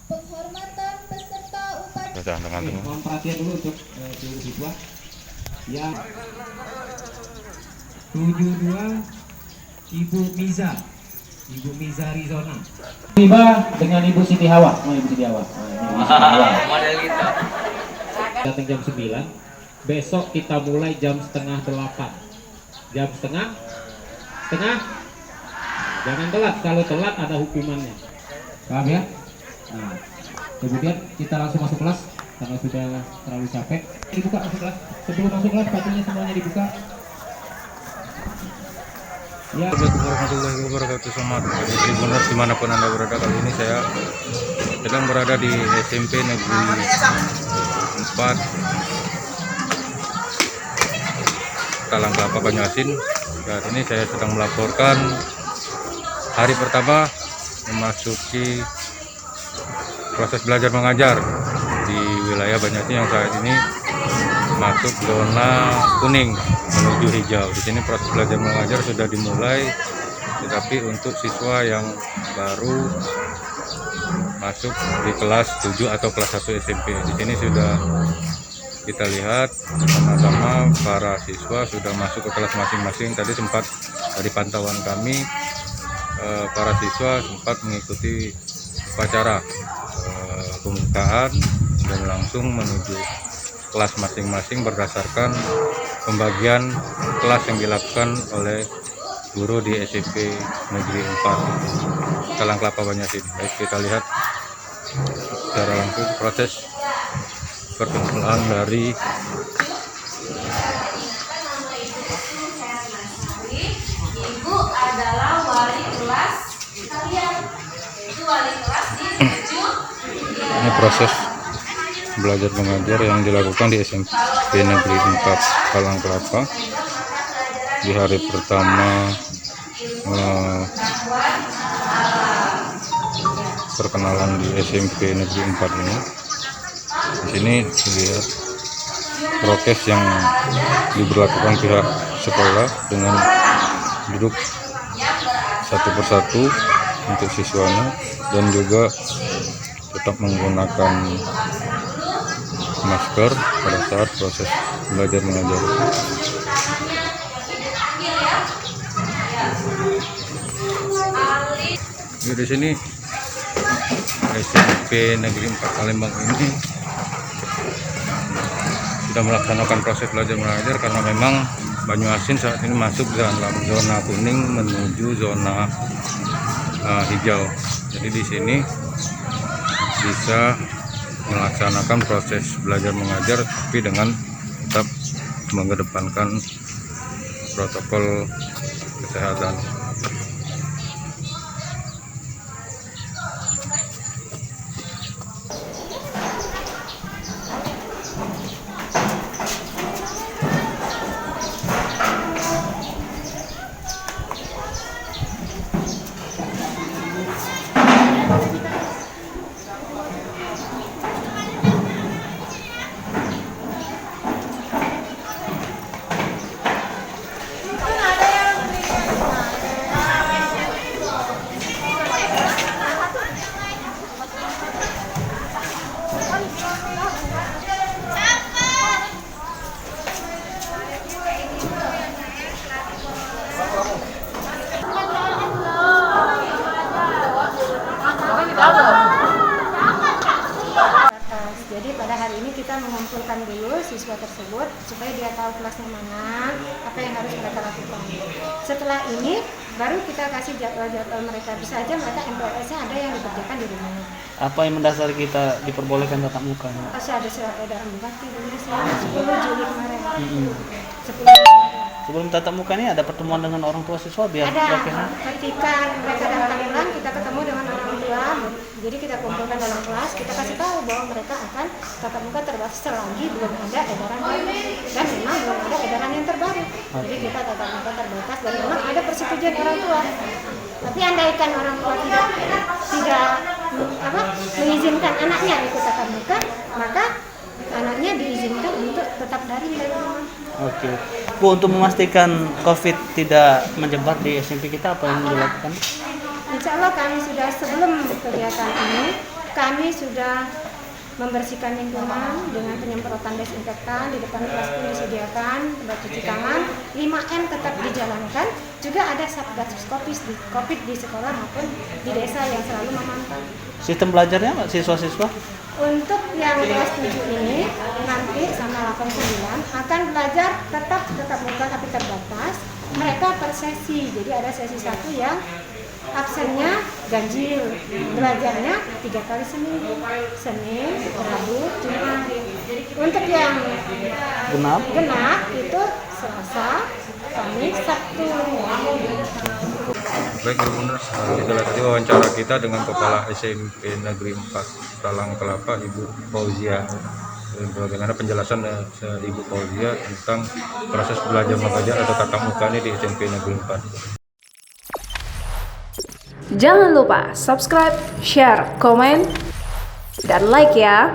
Penghormatan peserta upacara. Mohon perhatian dulu untuk seluruh siswa yang 72 Ibu Miza Rizona. Tiba dengan Ibu Siti Hawa. Ibu Siti Hawa. Model gitu. Datang jam 9. Besok kita mulai jam setengah 8. Jam setengah. Jangan telat. Kalau telat ada hukumannya. Paham ya? Nah, kemudian kita langsung masuk kelas karena sudah terlalu capek. Dibuka masuk kelas. Sebelum masuk kelas sepatunya semuanya dibuka. Ya. Assalamualaikum warahmatullahi wabarakatuh. Selamat pagi Tribuners dimanapun Anda berada. Kali ini saya sedang berada di SMP Negeri 4 Talang Kelapa Banyuasin. Saat ini saya sedang melaporkan hari pertama memasuki proses belajar mengajar di wilayah Banyuasin yang saat ini masuk zona kuning menuju hijau. Di sini proses belajar mengajar sudah dimulai, tetapi untuk siswa yang baru masuk di kelas 7 atau kelas 1 SMP, di sini sudah kita lihat sama-sama para siswa sudah masuk ke kelas masing-masing. Tadi sempat dari pantauan kami para siswa sempat mengikuti upacara pembukaan dan langsung menuju kelas masing-masing berdasarkan pembagian kelas yang dilakukan oleh guru di SMP Negeri 4 Talang Kelapa Banyuasin. Baik, kita lihat secara langsung proses perkenalan dari Ibu adalah wali kelas kalian. Itu wali kelas di 7. ini proses belajar mengajar yang dilakukan di SMP Negeri 4 Talang Kelapa di hari pertama perkenalan di SMP Negeri 4 ini. Di sini dilihat prokes yang diberlakukan pihak sekolah dengan duduk satu persatu untuk siswanya dan juga tetap menggunakan masker pada saat proses belajar mengajar. Di sini SMP Negeri 4 Palembang ini sudah melaksanakan proses belajar mengajar karena memang Banyuasin saat ini masuk dalam zona kuning menuju zona hijau. Jadi di sini bisa melaksanakan proses belajar mengajar tapi dengan tetap mengedepankan protokol kesehatan. Jadi pada hari ini kita mengumpulkan dulu siswa tersebut supaya dia tahu kelasnya mana, apa yang harus mereka lakukan. Setelah ini baru kita kasih jadwal-jadwal mereka. Bisa aja mereka MPLS-nya ada yang dikerjakan di rumah. Apa yang mendasari kita diperbolehkan tatap muka? Masih ada surat edaran bupati Indonesia 10 Juli kemarin. 10 Sebelum tatap muka ini ada pertemuan dengan orang tua siswa biar ada. Ketika mereka datang pulang kita ketemu dengan orang tua Jadi kita kumpulkan dalam kelas, kita kasih tahu bahwa mereka akan tatap muka terbatas selagi belum ada edaran baru, dan memang belum ada edaran yang terbaru. Jadi kita tatap muka terbatas dan memang ada persetujuan orang tua. Tapi andaikan orang tua tidak mengizinkan anaknya ikut tatap muka, maka anaknya diizinkan untuk tetap daring dari rumah. Oke. Bu, untuk memastikan COVID tidak menyebar di SMP kita, apa yang dilakukan? Insya Allah kami sudah sebelum kegiatan ini, kami sudah membersihkan lingkungan dengan penyemprotan desinfektan, di depan kelas pun disediakan tempat cuci tangan, 5M tetap dijalankan, juga ada satgas COVID di sekolah maupun di desa yang selalu memantau. Sistem belajarnya Pak, siswa-siswa? Untuk yang kelas 7 ini nanti sama 89 akan belajar tetap muka tapi terbatas. Mereka per sesi, jadi ada sesi 1 yang absennya ganjil, belajarnya 3 kali seminggu, Senin, Rabu, Jumat. Untuk yang genap itu Selasa, Kamis, Sabtu. Baik Ibu, itulah tadi wawancara kita dengan Kepala SMP Negeri 4 Talang Kelapa, Ibu Fauzia. Bagaimana penjelasan Ibu Fauzia tentang proses belajar mengajar atau tatap muka ini di SMP Negeri 4. Jangan lupa subscribe, share, komen, dan like ya.